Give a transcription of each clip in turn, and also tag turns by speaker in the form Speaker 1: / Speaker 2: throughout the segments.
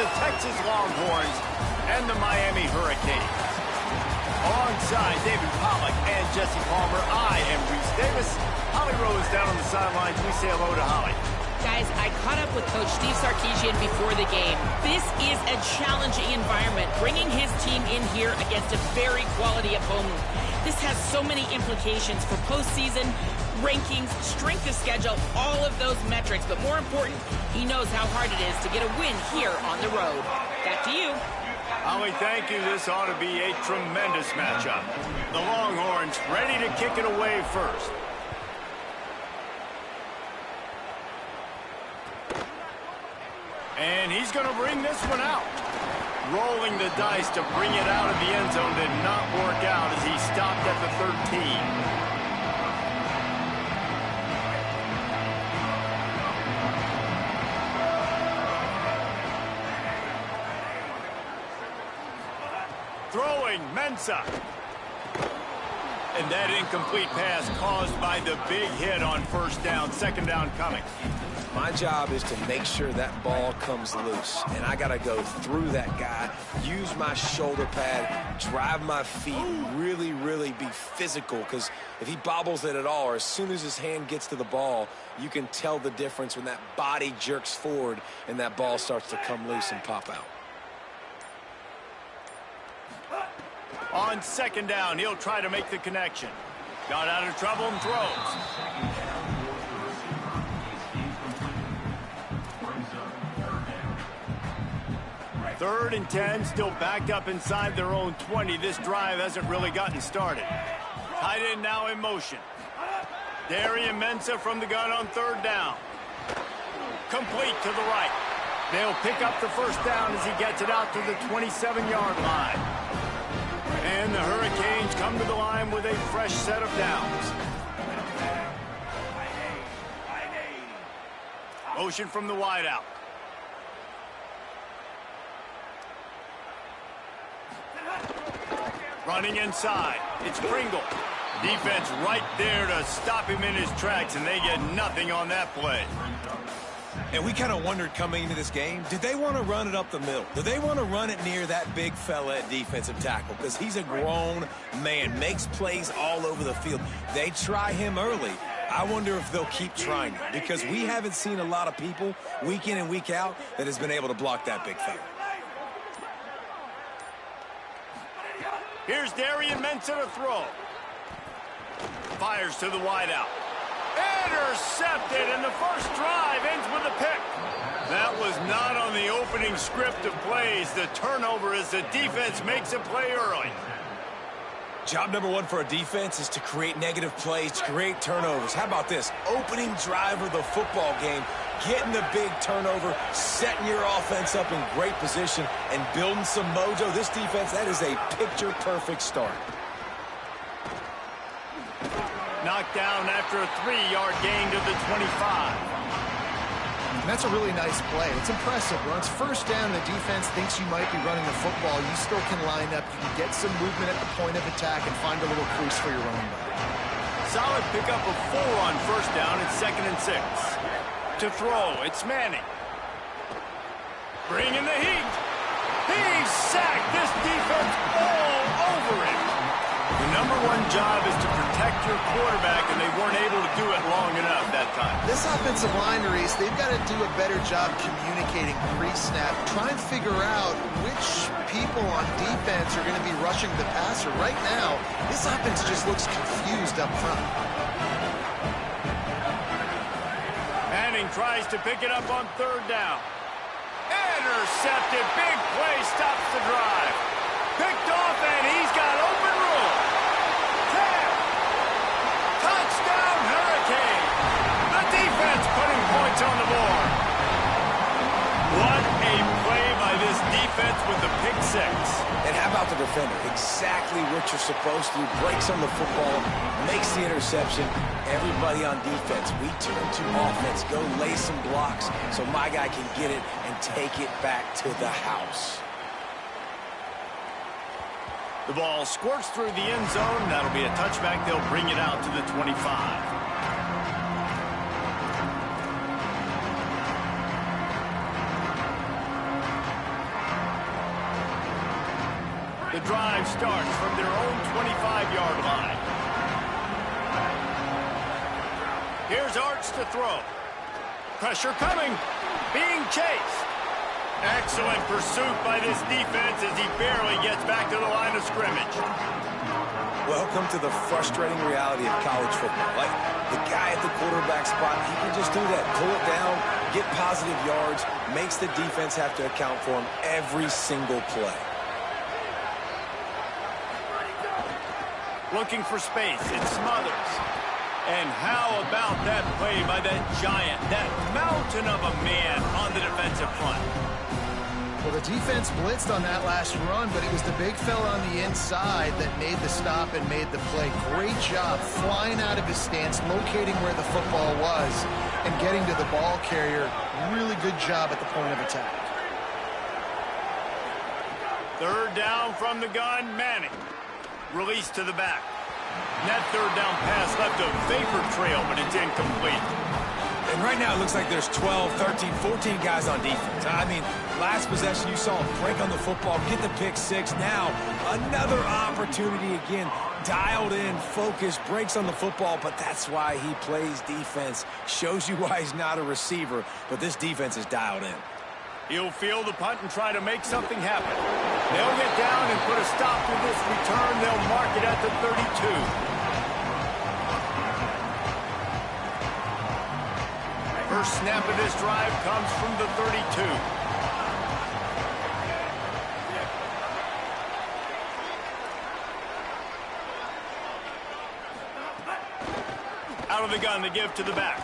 Speaker 1: the Texas Longhorns and the Miami Hurricanes. Alongside David Pollack and Jesse Palmer, I am Reese Davis. Holly Rose down on the sidelines. We say hello to Holly.
Speaker 2: Guys, I caught up with Coach Steve Sarkisian before the game. This is a challenging environment, bringing his team in here against a very quality opponent. This has so many implications for postseason, rankings, strength of schedule, all of those metrics. But more important, he knows how hard it is to get a win here on the road. Back to you.
Speaker 1: Holly, thank you. This ought to be a tremendous matchup. The Longhorns ready to kick it away first. And he's going to bring this one out. Rolling the dice to bring it out of the end zone did not work out as he stopped at the 13. Throwing, Mensah. And that incomplete pass caused by the big hit on first down. Second down coming.
Speaker 3: My job is to make sure that ball comes loose, and I got to go through that guy, use my shoulder pad, drive my feet, really be physical, because if he bobbles it at all, or as soon as his hand gets to the ball, you can tell the difference when that body jerks forward and that ball starts to come loose and pop out.
Speaker 1: On second down, he'll try to make the connection. Got out of trouble and throws. Third and 10, still backed up inside their own 20. This drive hasn't really gotten started. Tight end now in motion. Darian Mensah from the gun on third down. Complete to the right. They'll pick up the first down as he gets it out to the 27-yard line. And the Hurricanes come to the line with a fresh set of downs. Motion from the wideout. Running inside. It's Pringle. Defense right there to stop him in his tracks, and they get nothing on that play.
Speaker 4: And we kind of wondered coming into this game, did they want to run it up the middle? Do they want to run it near that big fella at defensive tackle? Because he's a grown man, makes plays all over the field. They try him early. I wonder if they'll keep trying it, because we haven't seen a lot of people week in and week out that has been able to block that big fella.
Speaker 1: Here's Darian Mensah to throw. Fires to the wideout. Intercepted, and the first drive ends with a pick. That was not on the opening script of plays. The turnover as the defense makes a play early.
Speaker 4: Job number one for a defense is to create negative plays, to create turnovers. How about this? Opening drive of the football game, getting the big turnover, setting your offense up in great position, and building some mojo. This defense, that is a picture-perfect start.
Speaker 1: Knocked down after a 3-yard gain to the 25.
Speaker 5: And that's a really nice play. It's impressive. When it's first down, the defense thinks you might be running the football. You still can line up. You can get some movement at the point of attack and find a little crease for your running back.
Speaker 1: Solid pickup of 4 on first down. It's 2nd and 6. To throw, it's Manning. Bringing the heat. He's sacked. This defense all over him. The number one job is to protect your quarterback, and they weren't able to do it long enough that time.
Speaker 5: This offensive line, Reese, they've got to do a better job communicating pre-snap. Try and figure out which people on defense are going to be rushing the passer. Right now, this offense just looks confused up front.
Speaker 1: Manning tries to pick it up on third down. Intercepted. Big play stops the drive. Picked off, and he's got open room. 10. Touchdown, Hurricane. The defense putting points on the board. What a play by this defense with the pick 6.
Speaker 3: And how about the defender? Exactly what you're supposed to do. Breaks on the football, makes the interception. Everybody on defense, we turn to offense. Go lay some blocks so my guy can get it and take it back to the house.
Speaker 1: The ball squirts through the end zone. That'll be a touchback. They'll bring it out to the 25. The drive starts from their own 25-yard line. Here's Arts to throw. Pressure coming. Being chased. Excellent pursuit by this defense as he barely gets back to the line of scrimmage.
Speaker 3: Welcome to the frustrating reality of college football. Like, the guy at the quarterback spot, he can just do that. Pull it down, get positive yards, makes the defense have to account for him every single play.
Speaker 1: Looking for space. It smothers. And how about that play by that giant, that mountain of a man on the defensive front?
Speaker 5: Well, the defense blitzed on that last run, but it was the big fella on the inside that made the stop and made the play. Great job flying out of his stance, locating where the football was, and getting to the ball carrier. Really good job at the point of attack.
Speaker 1: Third down from the gun, Manning. Release to the back. And that third down pass left a vapor trail, but it's incomplete.
Speaker 4: And right now it looks like there's 12, 13, 14 guys on defense. I mean, last possession you saw him break on the football, get the pick six. Now another opportunity again. Dialed in, focused, breaks on the football, but that's why he plays defense. Shows you why he's not a receiver, but this defense is dialed in.
Speaker 1: He'll field the punt and try to make something happen. They'll get down and put a stop to this return. They'll mark it at the 32. First snap of this drive comes from the 32. Out of the gun, the give to the back.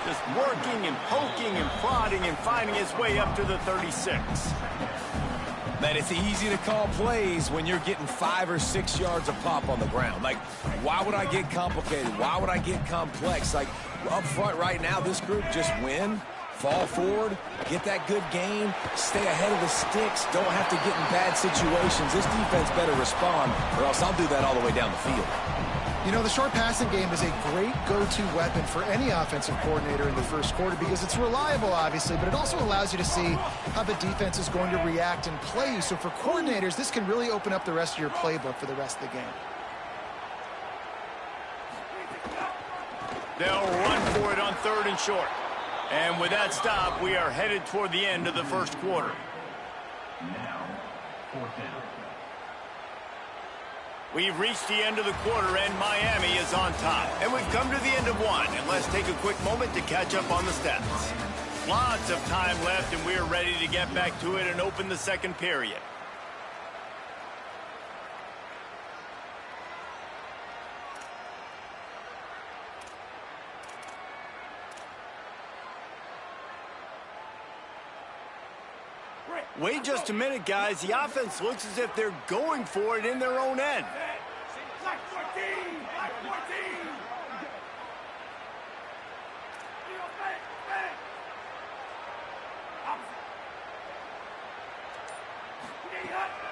Speaker 1: Just working and poking and prodding and finding his way up to the 36.
Speaker 4: Man, it's easy to call plays when you're getting 5 or 6 yards of pop on the ground. Like, why would I get complicated? Why would I get complex? Like, up front right now, this group just win, fall forward, get that good game, stay ahead of the sticks, don't have to get in bad situations. This defense better respond, or else I'll do that all the way down the field.
Speaker 5: You know, the short passing game is a great go-to weapon for any offensive coordinator in the first quarter because it's reliable, obviously, but it also allows you to see how the defense is going to react and play you. So for coordinators, this can really open up the rest of your playbook for the rest of the game.
Speaker 1: They'll run for it on third and short. And with that stop, we are headed toward the end of the first quarter.
Speaker 6: Now, fourth down.
Speaker 1: We've reached the end of the quarter, and Miami is on top. And we've come to the end of one, and let's take a quick moment to catch up on the stats. Lots of time left, and we're ready to get back to it and open the second period. Wait just a minute, guys. The offense looks as if they're going for it in their own end.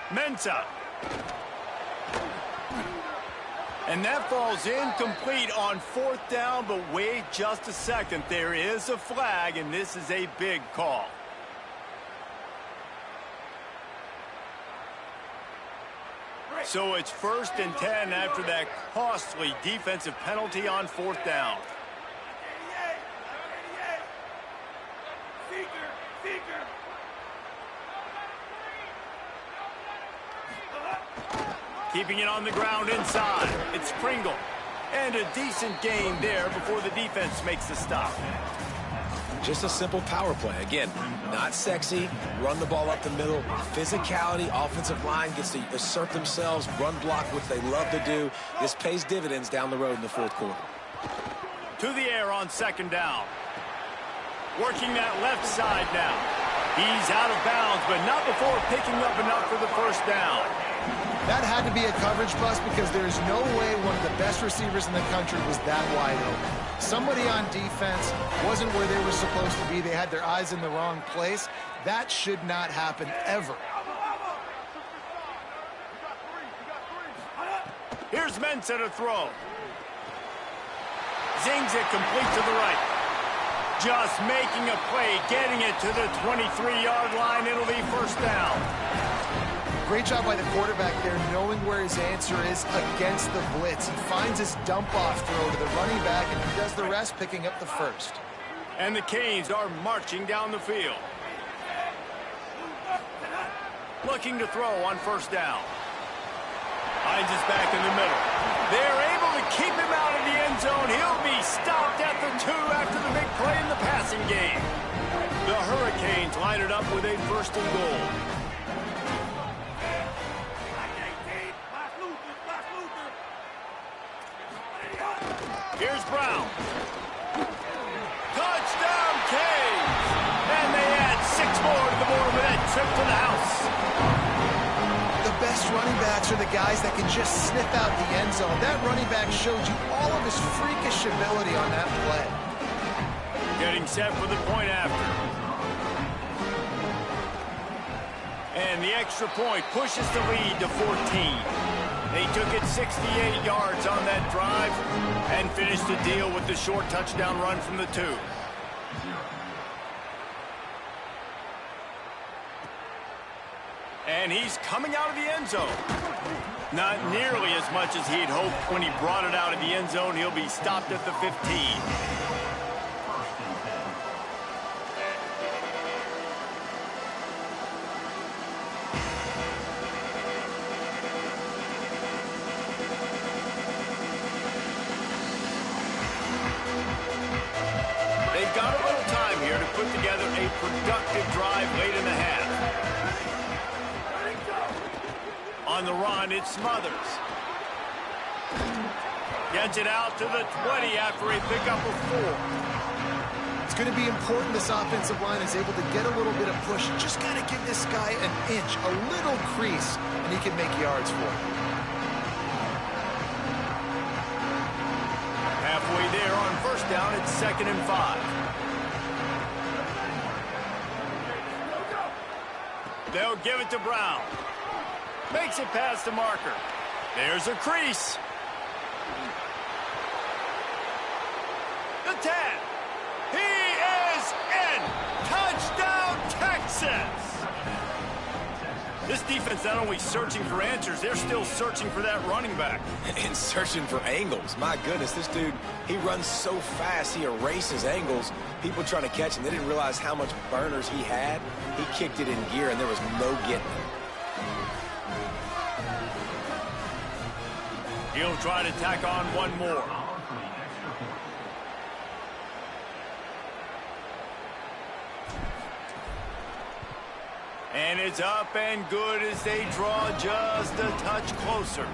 Speaker 1: Mensah. And that falls incomplete on fourth down, but wait just a second. There is a flag, and this is a big call. So it's 1st and 10 after that costly defensive penalty on fourth down. Keeping it on the ground inside. It's Pringle. And a decent gain there before the defense makes the stop.
Speaker 3: Just a simple power play. Again, not sexy, run the ball up the middle, physicality, offensive line gets to assert themselves, run block, which they love to do. This pays dividends down the road in the fourth quarter.
Speaker 1: To the air on second down. Working that left side now. He's out of bounds, but not before picking up enough for the first down.
Speaker 5: That had to be a coverage bust because there's no way one of the best receivers in the country was that wide open. Somebody on defense wasn't where they were supposed to be. They had their eyes in the wrong place. That should not happen ever.
Speaker 1: Here's Mensah to throw. Zings it complete to the right. Just making a play, getting it to the 23-yard line. It'll be first down.
Speaker 5: Great job by the quarterback there, knowing where his answer is against the blitz. He finds his dump-off throw to the running back, and he does the rest, picking up the first.
Speaker 1: And the Canes are marching down the field. Looking to throw on first down. Hines is back in the middle. They're able to keep him out of the end zone. He'll be stopped at the 2 after the big play in the passing game. The Hurricanes line it up with a first and goal. Here's Brown. Touchdown, Canes! And they add 6 more to the board with that trip to the house.
Speaker 5: The best running backs are the guys that can just sniff out the end zone. That running back showed you all of his freakish ability on that play.
Speaker 1: Getting set for the point after. And the extra point pushes the lead to 14. They took it 68 yards on that drive and finished the deal with the short touchdown run from the 2. And he's coming out of the end zone. Not nearly as much as he'd hoped when he brought it out of the end zone. He'll be stopped at the 15. They've got a little time here to put together a productive drive late in the half. On the run, it's Smothers. Gets it out to the 20 after a pickup of 4.
Speaker 5: It's going to be important this offensive line is able to get a little bit of push. Just got to give this guy an inch, a little crease, and he can make yards for it.
Speaker 1: Halfway there on first down, it's 2nd and 5. They'll give it to Brown. Makes it past the marker. There's a crease. The 10. He is in. Touchdown, Texas. This defense not only searching for answers, they're still searching for that running back.
Speaker 3: And searching for angles. My goodness, this dude, he runs so fast, he erases angles. People trying to catch him, they didn't realize how much burners he had. He kicked it in gear, and there was no getting him.
Speaker 1: He'll try to tack on one more. And it's up and good as they draw just a touch closer.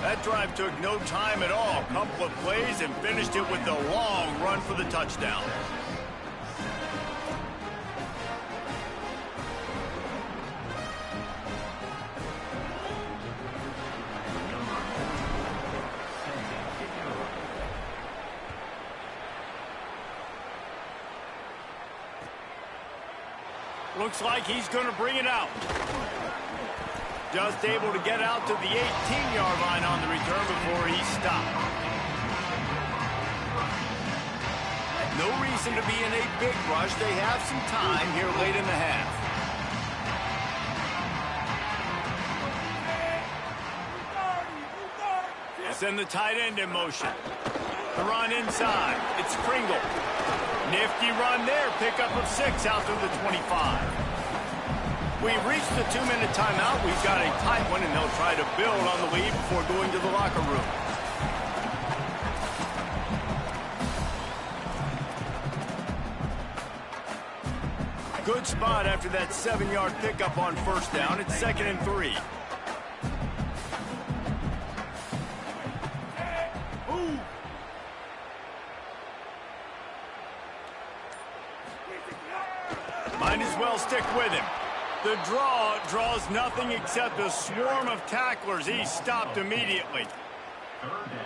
Speaker 1: That drive took no time at all. A couple of plays and finished it with a long run for the touchdown. Looks like he's going to bring it out. Just able to get out to the 18-yard line on the return before he stopped. No reason to be in a big rush. They have some time here late in the half. They send the tight end in motion. The run inside. It's Pringle. Nifty run there. Pickup of 6 out to the 25. We've reached the 2-minute timeout. We've got a tight one, and they'll try to build on the lead before going to the locker room. Good spot after that 7-yard pickup on first down. It's 2nd and 3. Might as well stick with him. The draw draws nothing except a swarm of tacklers. He's stopped immediately.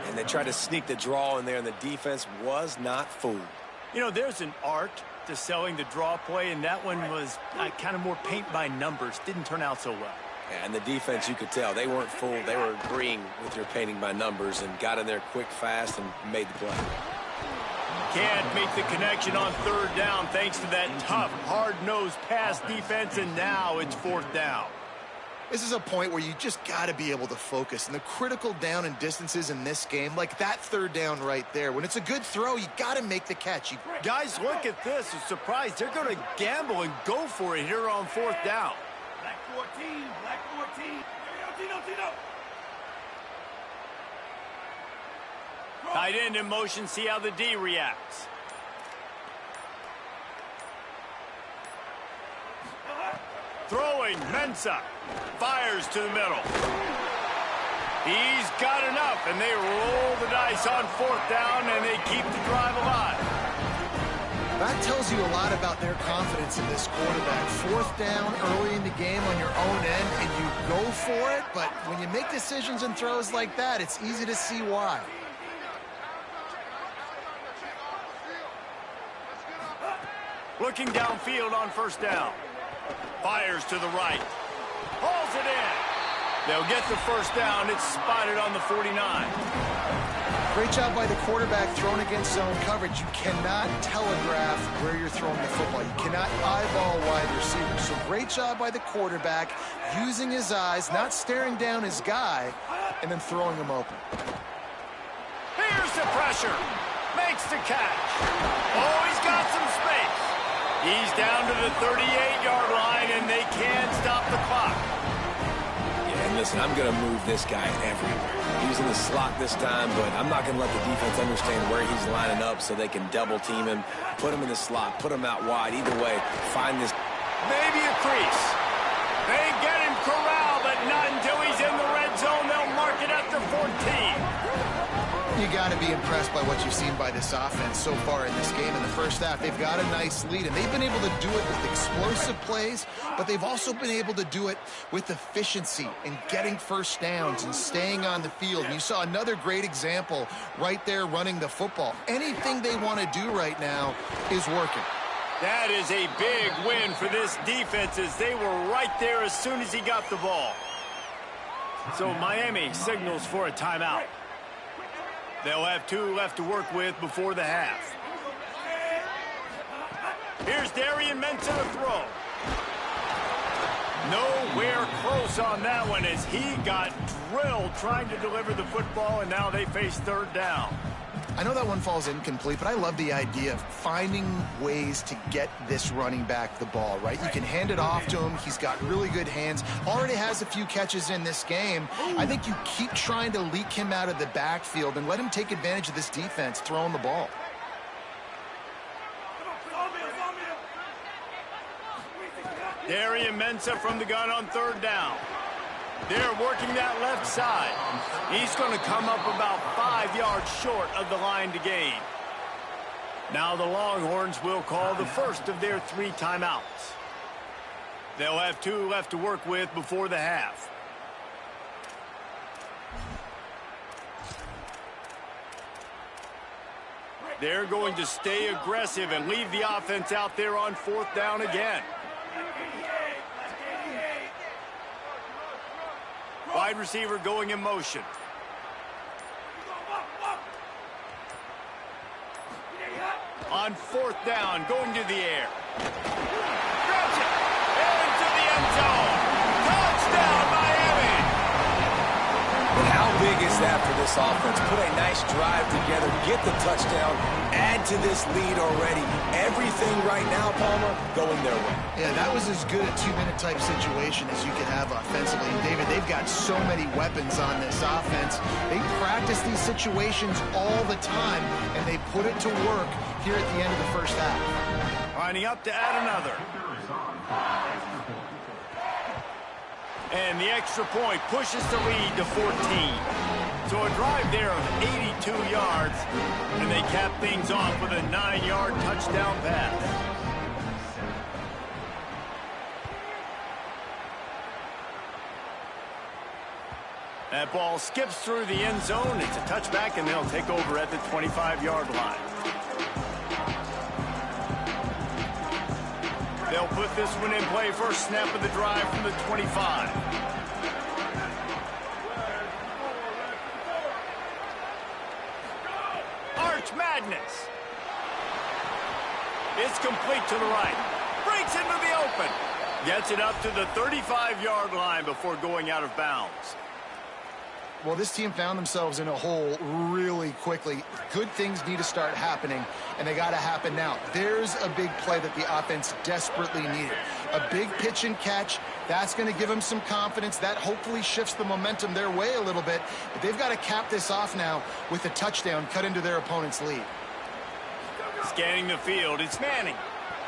Speaker 3: And they tried to sneak the draw in there, and the defense was not fooled.
Speaker 1: You know, there's an art to selling the draw play, and that one was kind of more paint by numbers. Didn't turn out so well.
Speaker 3: Yeah, and the defense, you could tell, they weren't fooled. They were agreeing with your painting by numbers and got in there quick, fast, and made the play.
Speaker 1: Can't make the connection on third down thanks to that tough, hard-nosed pass defense, and now it's 4th down.
Speaker 5: This is a point where you just got to be able to focus. And the critical down and distances in this game, like that third down right there, when it's a good throw, you got to make the catch.
Speaker 1: Guys, look at this. I'm surprised. They're going to gamble and go for it here on fourth down.
Speaker 6: Black 14, black 14. Tino.
Speaker 1: Tight end in motion, see how the D reacts. Throwing, Mensah. Fires to the middle. He's got enough, and they roll the dice on fourth down, and they keep the drive alive.
Speaker 5: That tells you a lot about their confidence in this quarterback. Fourth down early in the game on your own end, and you go for it, but when you make decisions and throws like that, it's easy to see why.
Speaker 1: Looking downfield on first down. Fires to the right. Hauls it in. They'll get the first down. It's spotted on the 49.
Speaker 5: Great job by the quarterback throwing against zone coverage. You cannot telegraph where you're throwing the football. You cannot eyeball wide receivers. So great job by the quarterback using his eyes, not staring down his guy, and then throwing him open.
Speaker 1: Here's the pressure. Makes the catch. Oh, he's got some space. He's down to the 38-yard line, and they can't stop the clock.
Speaker 3: Yeah, and listen, I'm going to move this guy everywhere. Using the slot this time, but I'm not going to let the defense understand where he's lining up so they can double-team him, put him in the slot, put him out wide. Either way, find this.
Speaker 1: Maybe a crease. They get him corralled, but not until he's in the red zone. They'll mark it at the 14.
Speaker 5: You got to be impressed by what you've seen by this offense so far in this game. In the first half, they've got a nice lead, and they've been able to do it with explosive plays, but they've also been able to do it with efficiency and getting first downs and staying on the field. And you saw another great example right there running the football. Anything they want to do right now is working.
Speaker 1: That is a big win for this defense as they were right there as soon as he got the ball. So Miami signals for a timeout. They'll have 2 left to work with before the half. Here's Darian Mensah to throw. Nowhere close on that one as he got drilled trying to deliver the football, and now they face third down.
Speaker 5: I know that one falls incomplete, but I love the idea of finding ways to get this running back the ball, right? You can hand it off to him. He's got really good hands. Already has a few catches in this game. I think you keep trying to leak him out of the backfield and let him take advantage of this defense throwing the ball.
Speaker 1: Darian Mensah from the gun on third down. They're working that left side. He's going to come up about 5 yards short of the line to gain. Now the Longhorns will call the first of their 3 timeouts. They'll have 2 left to work with before the half. They're going to stay aggressive and leave the offense out there on fourth down again. Wide receiver going in motion. On fourth down, going to the air. Grabs it. Into the end zone. Touchdown, Miami.
Speaker 3: And how big is that for this offense? Put a nice drive together, get the touchdown, add to this lead already. Everything right now, Palmer, going their way.
Speaker 5: Yeah, that was as good a 2-minute type situation as you could have offensively. And David, they've got so many weapons on this offense. They practice these situations all the time, and they put it to work here at the end of the first half.
Speaker 1: Lining up to add another. And the extra point pushes the lead to 14. So a drive there of 82 yards, and they cap things off with a 9-yard touchdown pass. That ball skips through the end zone. It's a touchback, and they'll take over at the 25-yard line. They'll put this one in play first snap of the drive from the 25. Arch Madness. It's complete to the right. Breaks into the open. Gets it up to the 35-yard line before going out of bounds.
Speaker 5: Well, this team found themselves in a hole really quickly. Good things need to start happening, and they got to happen now. There's a big play that the offense desperately needed. A big pitch and catch. That's going to give them some confidence. That hopefully shifts the momentum their way a little bit. But they've got to cap this off now with a touchdown cut into their opponent's lead.
Speaker 1: Scanning the field, it's Manning.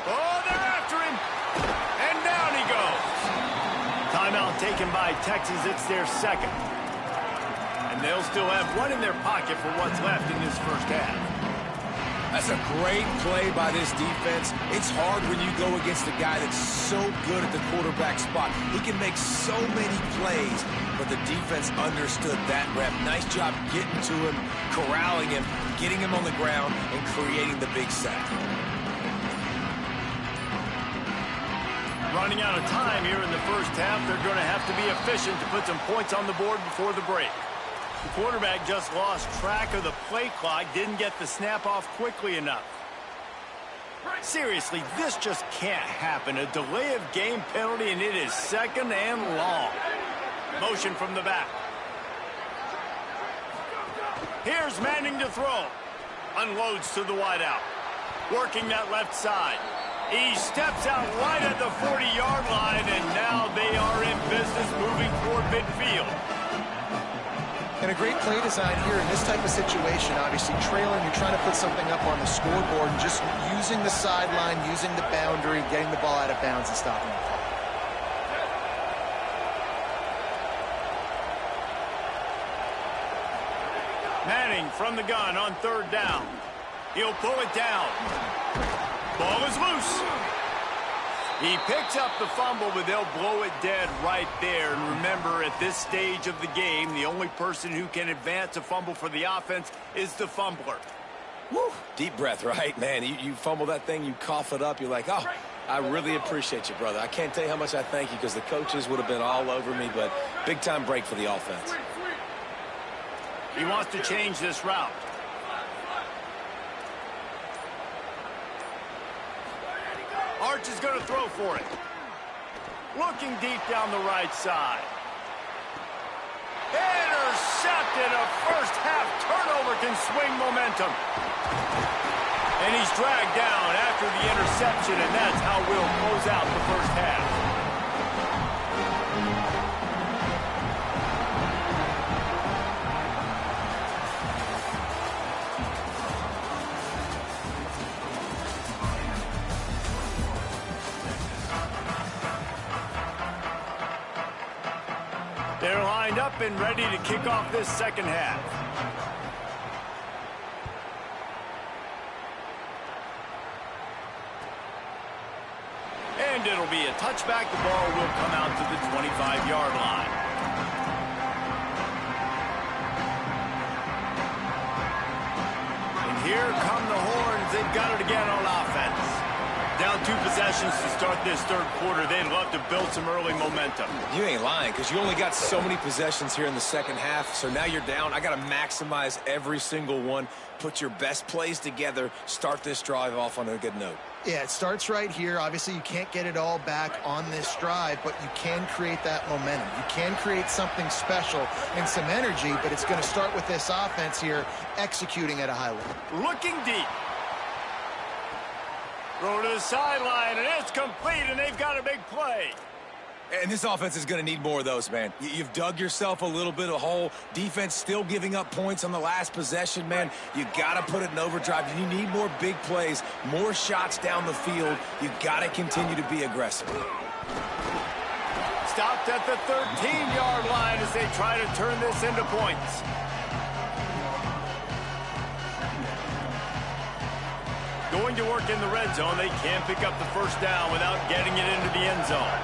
Speaker 1: Oh, they're after him. And down he goes. Timeout taken by Texas. It's their second. And they'll still have one in their pocket for what's left in this first half.
Speaker 4: That's a great play by this defense. It's hard when you go against a guy that's so good at the quarterback spot. He can make so many plays, but the defense understood that rep. Nice job getting to him, corralling him, getting him on the ground, and creating the big sack.
Speaker 1: Running out of time here in the first half, they're going to have to be efficient to put some points on the board before the break. The quarterback just lost track of the play clock, didn't get the snap off quickly enough. Seriously, this just can't happen. A delay of game penalty, and it is second and long. Motion from the back. Here's Manning to throw. Unloads to the wideout. Working that left side. He steps out right at the 40-yard line, and now they are in business moving toward midfield.
Speaker 5: And a great play design here in this type of situation. Obviously, trailing, you're trying to put something up on the scoreboard, and just using the sideline, using the boundary, getting the ball out of bounds and stopping the clock.
Speaker 1: Manning from the gun on third down. He'll pull it down. Ball is loose. He picks up the fumble, but they'll blow it dead right there. And remember, at this stage of the game, the only person who can advance a fumble for the offense is the fumbler.
Speaker 3: Woo. Deep breath, right? Man, you fumble that thing, you cough it up, you're like, oh, I really appreciate you, brother. I can't tell you how much I thank you because the coaches would have been all over me, but big-time break for the offense.
Speaker 1: He wants to change this route. Arch is going to throw for it. Looking deep down the right side. Intercepted. A first-half turnover can swing momentum. And he's dragged down after the interception, and that's how we'll close out the first half. They're lined up and ready to kick off this second half. And it'll be a touchback. The ball will come out to the 25-yard line. And here come the horns. They've got it again on offense. Down 2 possessions to start this third quarter. They'd love to build some early momentum.
Speaker 3: You ain't lying, because you only got so many possessions here in the second half, so now you're down. I got to maximize every single one, put your best plays together, start this drive off on a good note.
Speaker 5: Yeah, it starts right here. Obviously, you can't get it all back on this drive, but you can create that momentum. You can create something special and some energy, but it's going to start with this offense here executing at a high level.
Speaker 1: Looking deep. Throw to the sideline, and it's complete, and they've got a big play.
Speaker 4: And this offense is going to need more of those, man. You've dug yourself a little bit of hole. Defense still giving up points on the last possession, man. You got to put it in overdrive. You need more big plays, more shots down the field. You got to continue to be aggressive.
Speaker 1: Stopped at the 13-yard line as they try to turn this into points. Going to work in the red zone. They can't pick up the first down without getting it into the end zone.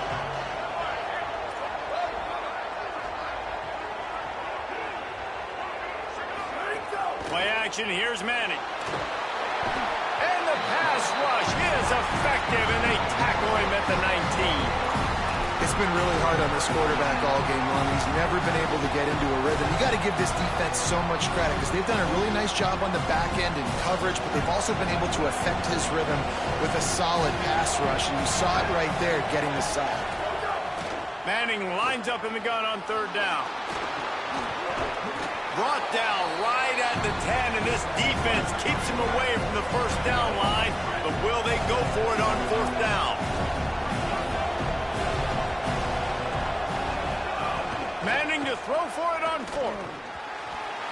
Speaker 1: Play action. Here's Manning. And the pass rush is effective, and they tackle him at the 19.
Speaker 5: It's It's been really hard on this quarterback all game long. He's never been able to get into a rhythm. You got to give this defense so much credit because they've done a really nice job on the back end in coverage, but they've also been able to affect his rhythm with a solid pass rush, and you saw it right there getting the sack.
Speaker 1: Manning lines up in the gun on third down. Brought down right at the 10, and this defense keeps him away from the first down line, but will they go for it on fourth down? Manning to throw for it on fourth.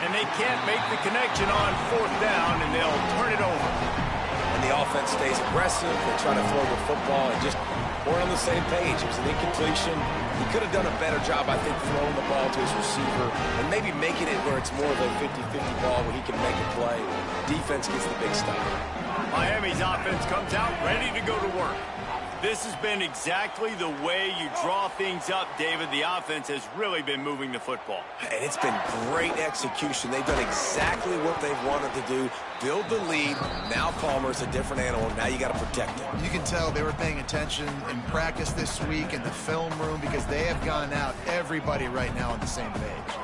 Speaker 1: And they can't make the connection on fourth down, and they'll turn it over.
Speaker 3: And the offense stays aggressive. They try to throw the football and just weren't on the same page. It was an incompletion. He could have done a better job, I think, throwing the ball to his receiver and maybe making it where it's more of a 50-50 ball where he can make a play. Defense gets the big stop.
Speaker 1: Miami's offense comes out ready to go to work. This has been exactly the way you draw things up, David. The offense has really been moving the football.
Speaker 3: And it's been great execution. They've done exactly what they've wanted to do. Build the lead. Now Palmer's a different animal. Now you got to protect him.
Speaker 5: You can tell they were paying attention in practice this week in the film room because they have gone out, everybody right now on the same page.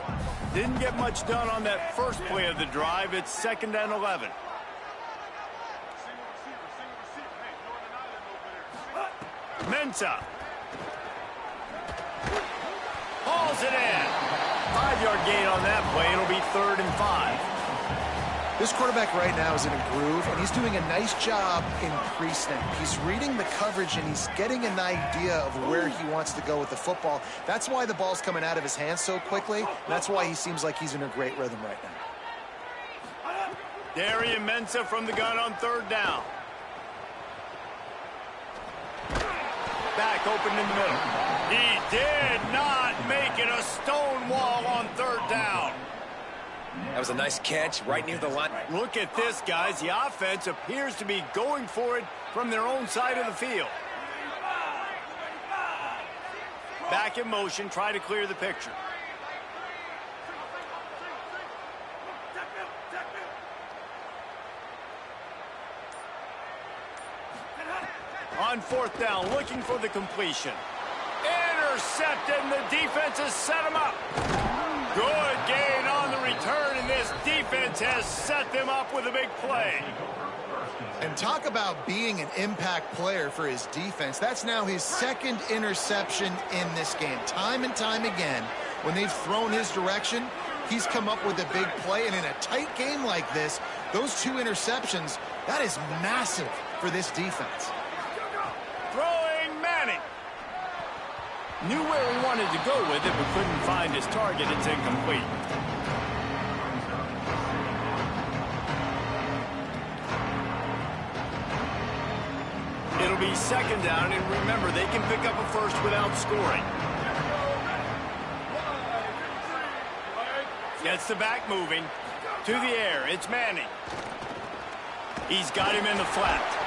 Speaker 1: Didn't get much done on that first play of the drive. It's 2nd and 11. Mensa. Hauls it in. 5-yard gain on that play. It'll be 3rd and 5.
Speaker 5: This quarterback right now is in a groove, and he's doing a nice job in pre-snap. He's reading the coverage, and he's getting an idea of where he wants to go with the football. That's why the ball's coming out of his hands so quickly. And that's why he seems like he's in a great rhythm right now.
Speaker 1: Darian Mensa from the gun on 3rd down. Back open in the middle. He did not make it a stone wall on 3rd down.
Speaker 3: That was a nice catch right near the line.
Speaker 1: Look at this, guys. The offense appears to be going for it from their own side of the field. Back in motion, try to clear the picture. On 4th down, looking for the completion. Intercepted, and the defense has set him up. Good gain on the return, and this defense has set them up with a big play.
Speaker 5: And talk about being an impact player for his defense. That's now his 2nd interception in this game. Time and time again, when they've thrown his direction, he's come up with a big play. And in a tight game like this, those 2 interceptions, that is massive for this defense.
Speaker 1: Throwing Manning. Knew where he wanted to go with it, but couldn't find his target. It's incomplete. It'll be 2nd down, and remember, they can pick up a first without scoring. Gets the back moving. To the air, it's Manning. He's got him in the flat.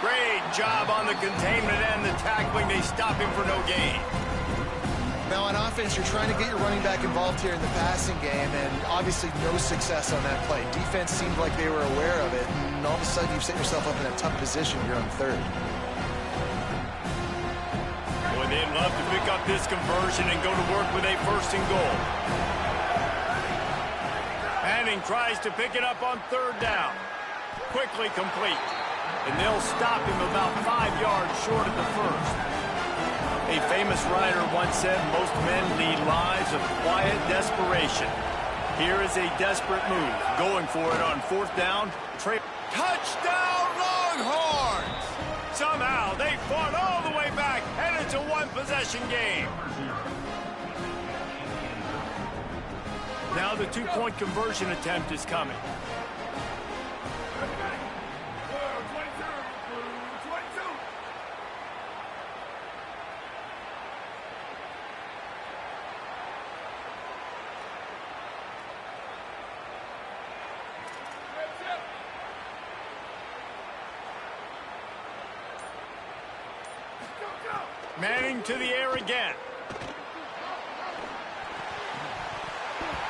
Speaker 1: Great job on the containment and the tackling. They stop him for no gain.
Speaker 5: Now on offense, you're trying to get your running back involved here in the passing game, and obviously no success on that play. Defense seemed like they were aware of it, and all of a sudden you've set yourself up in a tough position here on 3rd.
Speaker 1: Boy, they'd love to pick up this conversion and go to work with a 1st and goal. Manning tries to pick it up on 3rd down. Quickly complete. And they'll stop him about 5 yards short of the first. A famous writer once said, most men lead lives of quiet desperation. Here is a desperate move. Going for it on 4th down. Touchdown Longhorns! Somehow they fought all the way back, and it's a 1-possession game. Now the 2-point conversion attempt is coming. Manning to the air again.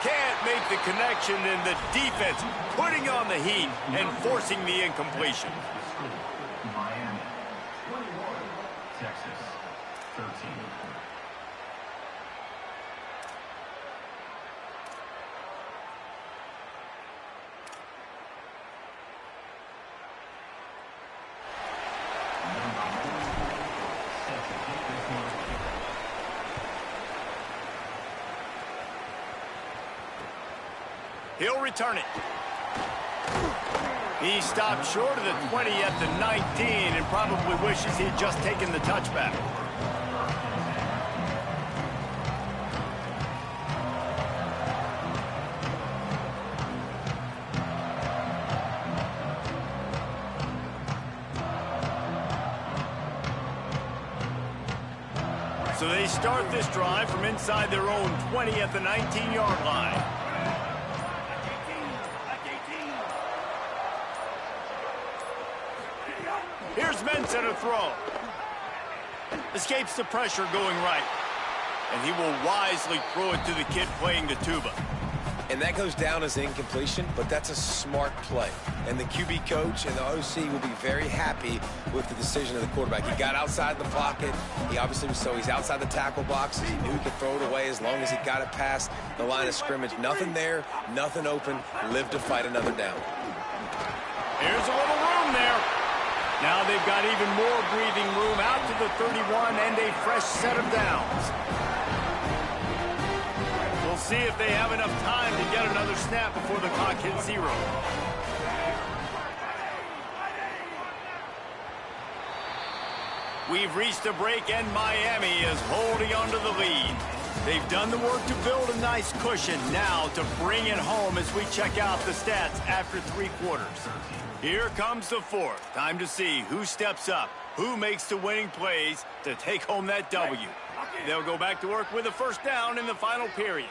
Speaker 1: Can't make the connection, and the defense putting on the heat and forcing the incompletion.
Speaker 7: Miami, 21, Texas, 13.
Speaker 1: He'll return it. He stopped short of the 20 at the 19 and probably wishes he had just taken the touchback. So they start this drive from inside their own 20 at the 19-yard line. Here's Mensah to throw. Escapes the pressure going right. And he will wisely throw it to the kid playing the tuba.
Speaker 3: And that goes down as incompletion, but that's a smart play. And the QB coach and the OC will be very happy with the decision of the quarterback. He got outside the pocket. He obviously was he's outside the tackle box. He knew he could throw it away as long as he got it past the line of scrimmage. Nothing there, nothing open. Live to fight another down.
Speaker 1: Here's a little room there. Now they've got even more breathing room out to the 31 and a fresh set of downs. We'll see if they have enough time to get another snap before the clock hits 0. We've reached a break, and Miami is holding on to the lead. They've done the work to build a nice cushion. Now to bring it home as we check out the stats after 3 quarters. Here comes the 4th. Time to see who steps up, who makes the winning plays to take home that W. They'll go back to work with a first down in the final period.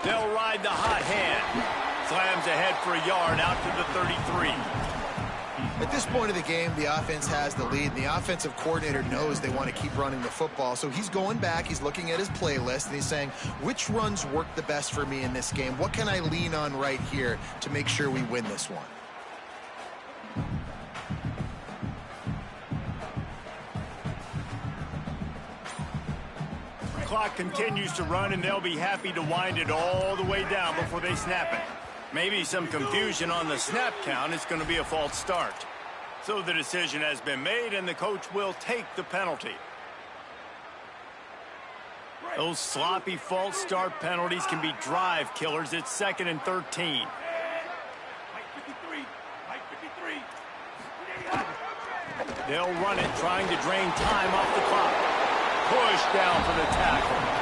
Speaker 1: They'll ride the hot hand. Slams ahead for a yard out to the 33.
Speaker 5: At this point of the game, the offense has the lead, and the offensive coordinator knows they want to keep running the football. So he's going back, he's looking at his playlist, and he's saying, which runs work the best for me in this game? What can I lean on right here to make sure we win this one?
Speaker 1: Clock continues to run, and they'll be happy to wind it all the way down before they snap it. Maybe some confusion on the snap count. It's going to be a false start. So the decision has been made, and the coach will take the penalty. Those sloppy false start penalties can be drive killers. It's 2nd and 13. They'll run it, trying to drain time off the clock. Push down for the tackle.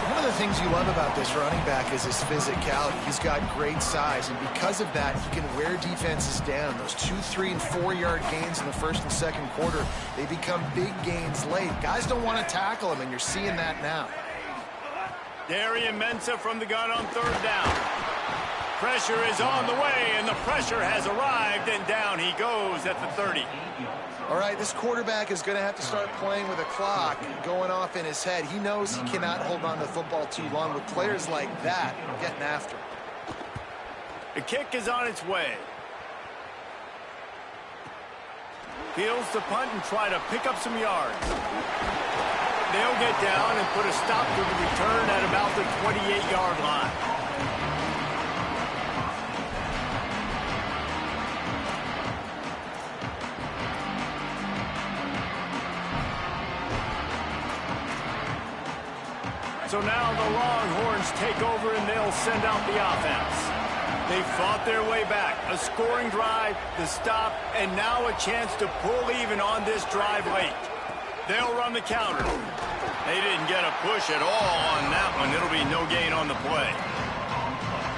Speaker 5: One of the things you love about this running back is his physicality. He's got great size, and because of that, he can wear defenses down. Those 2, 3, and 4-yard gains in the first and second quarter, they become big gains late. Guys don't want to tackle him, and you're seeing that now.
Speaker 1: Darian Mensah from the gun on 3rd down. Pressure is on the way, and the pressure has arrived, and down he goes at the 30.
Speaker 5: All right, this quarterback is going to have to start playing with a clock going off in his head. He knows he cannot hold on to the football too long with players like that getting after him.
Speaker 1: The kick is on its way. Fields to punt and try to pick up some yards. They'll get down and put a stop to the return at about the 28-yard line. So now the Longhorns take over, and they'll send out the offense. They fought their way back. A scoring drive, the stop, and now a chance to pull even on this drive late. They'll run the counter. They didn't get a push at all on that one. It'll be no gain on the play.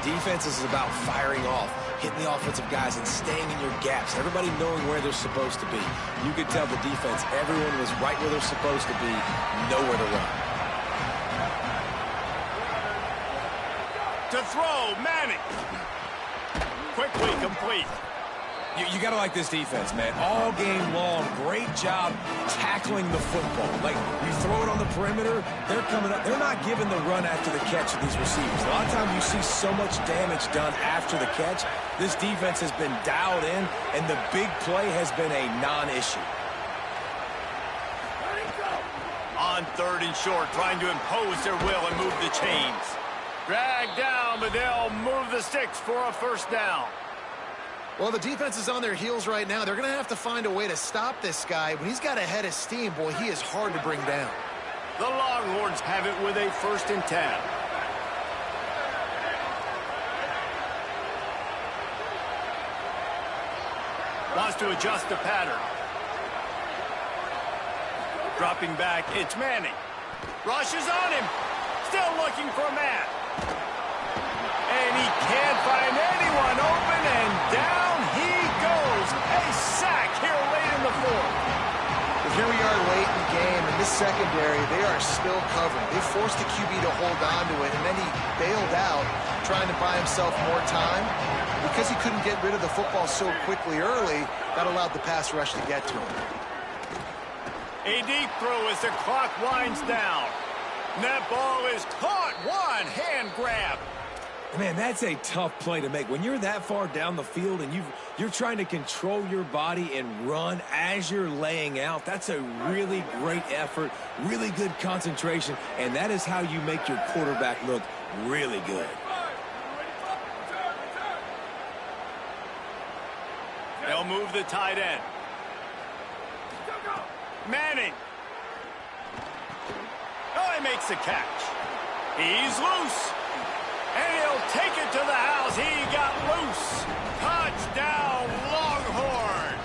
Speaker 3: Defense is about firing off, hitting the offensive guys, and staying in your gaps. Everybody knowing where they're supposed to be. You could tell the defense, everyone was right where they're supposed to be, nowhere to run.
Speaker 1: To throw, Manning. Quickly complete.
Speaker 4: You got to like this defense, man. All game long, great job tackling the football. Like, you throw it on the perimeter, they're coming up. They're not giving the run after the catch to these receivers. A lot of times you see so much damage done after the catch. This defense has been dialed in, and the big play has been a non-issue.
Speaker 1: On 3rd and short, trying to impose their will and move the chains. Dragged down, but they'll move the sticks for a first down.
Speaker 5: Well, the defense is on their heels right now. They're going to have to find a way to stop this guy. When he's got a head of steam, boy, he is hard to bring down.
Speaker 1: The Longhorns have it with a 1st and 10. Wants to adjust the pattern. Dropping back, it's Manning. Rushes on him. Still looking for a man. And he can't find anyone open, and down he goes. A sack here late in the 4th.
Speaker 5: But here we are late in the game, and this secondary, they are still covering. They forced the QB to hold on to it, and then he bailed out, trying to buy himself more time. Because he couldn't get rid of the football so quickly early, that allowed the pass rush to get to him.
Speaker 1: A deep throw as the clock winds down. And that ball is caught. One hand grab.
Speaker 4: Man, that's a tough play to make. When you're that far down the field and you're trying to control your body and run as you're laying out, that's a really great effort, really good concentration, and that is how you make your quarterback look really good.
Speaker 1: They'll move the tight end. Manning. Oh, he makes the catch. He's loose. And he'll take it to the house. He got loose. Touchdown, Longhorn.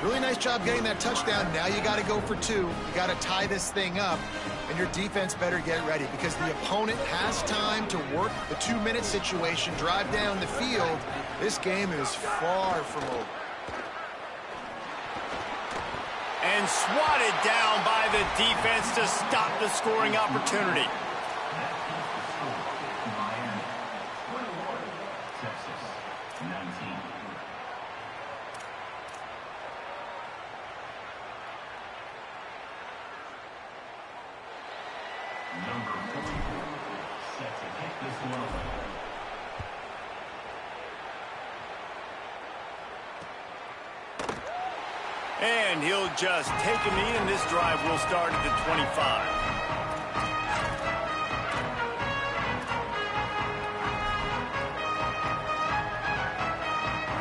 Speaker 5: Really nice job getting that touchdown. Now you got to go for 2. You got to tie this thing up. And your defense better get ready because the opponent has time to work the 2-minute situation, drive down the field. This game is far from over.
Speaker 1: And swatted down by the defense to stop the scoring opportunity. And he'll just take a knee, and this drive will start at the 25.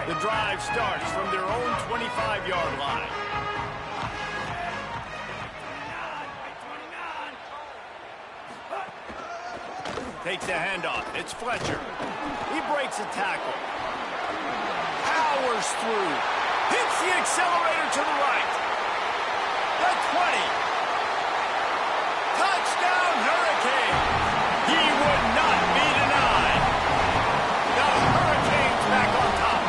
Speaker 1: The drive starts from their own 25-yard line. Takes the handoff. It's Fletcher. He breaks a tackle. Powers through. Hits the accelerator to the right. The 20. Touchdown, Hurricane. He would not be denied. The Hurricanes back on top.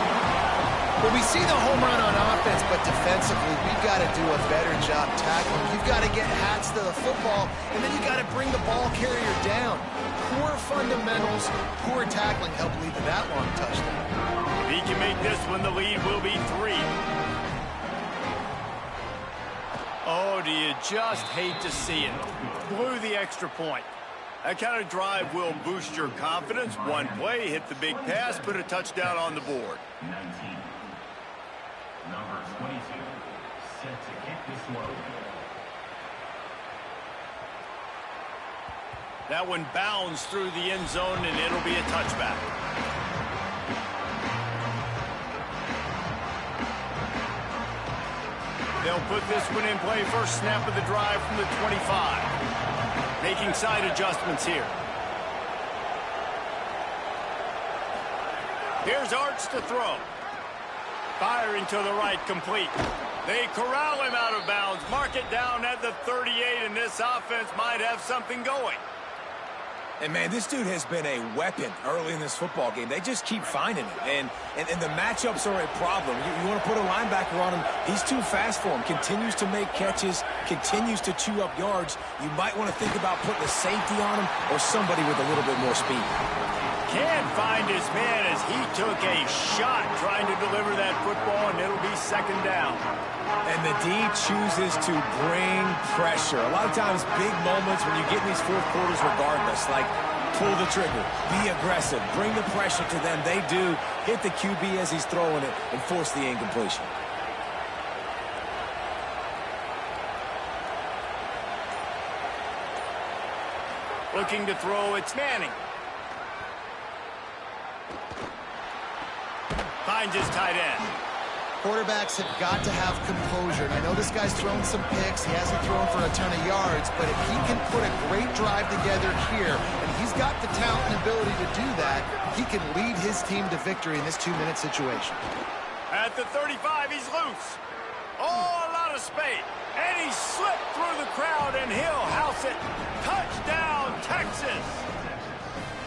Speaker 5: Well, we see the home run on offense, but defensively, we've got to do a better job tackling. You've got to get hats to the football, and then you got to bring the ball carrier down. Poor fundamentals, poor tackling helped lead to that long touchdown.
Speaker 1: If he can make this one, the lead will be 3. Oh, do you just hate to see it? Blew the extra point. That kind of drive will boost your confidence. One play, hit the big pass, put a touchdown on the board.
Speaker 6: 19. Number 22, set to kick this one.
Speaker 1: That one bounds through the end zone, and it'll be a touchback. They'll put this one in play. First snap of the drive from the 25. Making side adjustments here. Here's Arts to throw. Firing to the right, complete. They corral him out of bounds. Mark it down at the 38, and this offense might have something going.
Speaker 4: And, man, this dude has been a weapon early in this football game. They just keep finding it. And the matchups are a problem. You want to put a linebacker on him. He's too fast for him. Continues to make catches. Continues to chew up yards. You might want to think about putting a safety on him or somebody with a little bit more speed.
Speaker 1: Can't find his man as he took a shot trying to deliver that football, and it'll be second down.
Speaker 4: And the D chooses to bring pressure. A lot of times, big moments when you get in these fourth quarters regardless, like pull the trigger, be aggressive, bring the pressure to them. They do hit the QB as he's throwing it and force the incompletion.
Speaker 1: Looking to throw, it's Manning. finds his tight end.
Speaker 5: Quarterbacks have got to have composure. And I know this guy's thrown some picks. He hasn't thrown for a ton of yards, but if he can put a great drive together here, and he's got the talent and ability to do that, he can lead his team to victory in this 2-minute situation.
Speaker 1: At the 35, he's loose. Oh, a lot of space. And he slipped through the crowd, and he'll house it. Touchdown, Texas.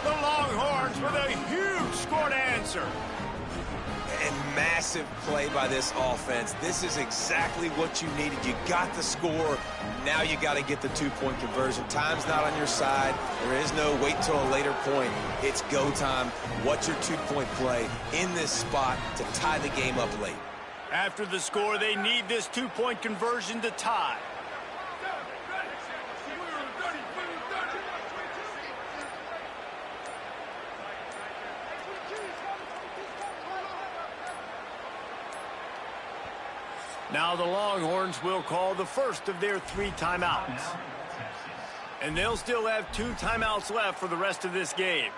Speaker 1: The Longhorns with a huge score to answer.
Speaker 3: And massive play by this offense. This is exactly what you needed. You got the score. Now you got to get the 2-point conversion. Time's not on your side. There is no wait till a later point. It's go time. What's your 2-point play in this spot to tie the game up late?
Speaker 1: After the score, they need this 2-point conversion to tie. Now the Longhorns will call the first of their 3 timeouts. And they'll still have 2 timeouts left for the rest of this game.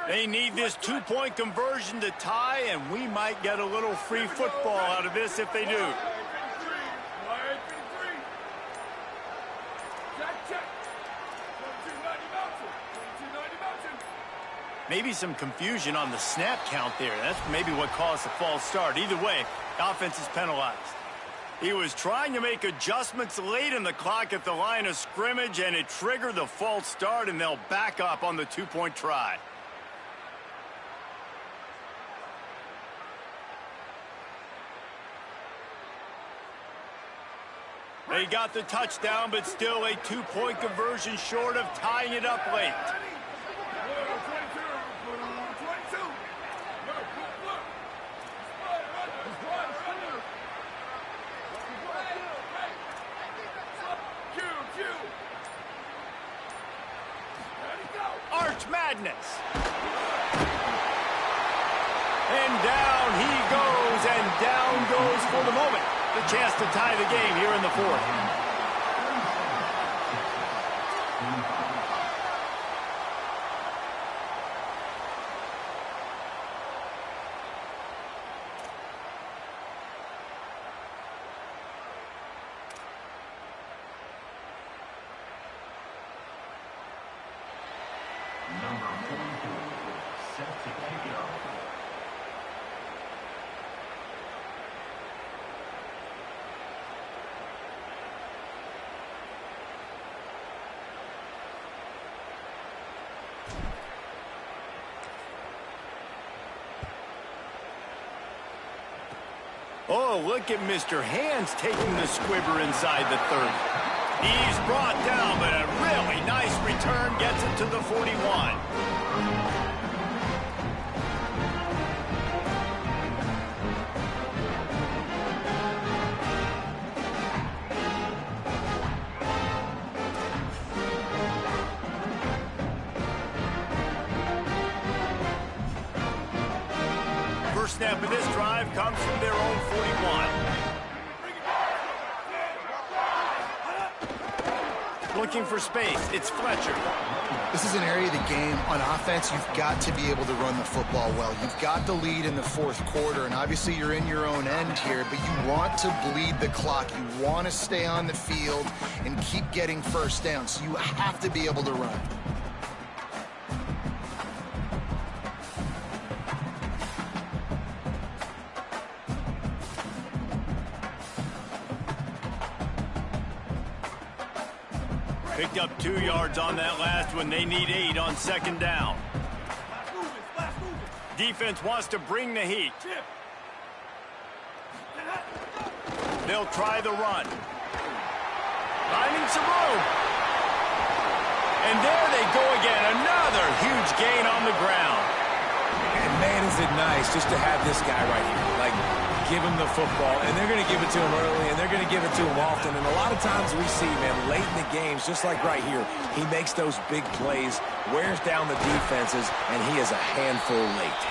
Speaker 1: They need this 2-point conversion to tie, and we might get a little free football out of this if they do. Maybe some confusion on the snap count there. That's maybe what caused the false start. Either way, offense is penalized. He was trying to make adjustments late in the clock at the line of scrimmage, and it triggered the false start, and they'll back up on the 2-point try. They got the touchdown, but still a 2-point conversion short of tying it up late. Arch Madness. And down he goes, and down goes for the moment. The chance to tie the game here in the 4th.
Speaker 6: Number 44, set to kick it off.
Speaker 1: Oh, look at Mr. Hands taking the squibber inside the 30. He's brought down, but a really nice return gets it to the 41. First snap of this drive comes from their own 41. Looking for space, it's Fletcher.
Speaker 5: This is an area of the game. On offense, you've got to be able to run the football well. You've got the lead in the 4th quarter, and obviously you're in your own end here, but you want to bleed the clock. You want to stay on the field and keep getting first down, so you have to be able to run.
Speaker 1: Picked up 2 yards on that last one. They need 8 on 2nd down. Defense wants to bring the heat. They'll try the run. Finding some room. And there they go again. Another huge gain on the ground.
Speaker 4: And man, is it nice just to have this guy right here. Like, give him the football, and they're going to give it to him early, and they're going to give it to him often. And a lot of times we see, man, late in the games, just like right here, he makes those big plays, wears down the defenses, and he is a handful late.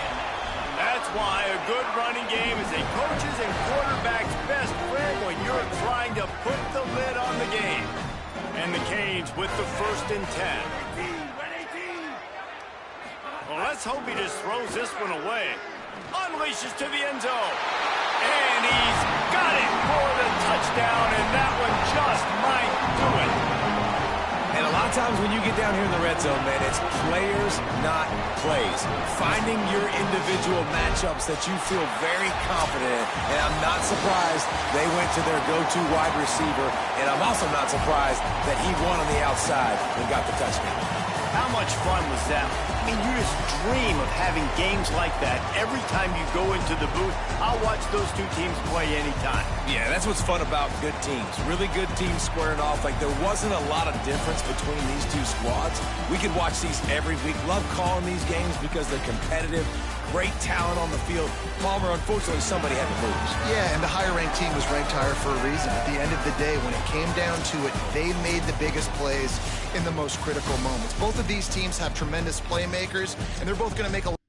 Speaker 1: That's why a good running game is a coach's and quarterback's best friend when you're trying to put the lid on the game. And the Canes with the 1st and 10. Well, let's hope he just throws this one away. Unleashes to the end zone. And he's got it for the touchdown, and that one just might do it.
Speaker 4: And a lot of times when you get down here in the red zone, man, it's players, not plays. Finding your individual matchups that you feel very confident in. And I'm not surprised they went to their go-to wide receiver. And I'm also not surprised that he won on the outside and got the touchdown.
Speaker 1: How much fun was that? I mean, you just dream of having games like that every time you go into the booth. I'll watch those two teams play anytime.
Speaker 4: Yeah, that's what's fun about good teams. Really good teams squaring off. Like, there wasn't a lot of difference between these two squads. We could watch these every week. Love calling these games because they're competitive. Great talent on the field. Palmer, unfortunately, somebody had to lose.
Speaker 5: Yeah, and the higher-ranked team was ranked higher for a reason. At the end of the day, when it came down to it, they made the biggest plays in the most critical moments. Both of these teams have tremendous playmakers, and they're both going to make a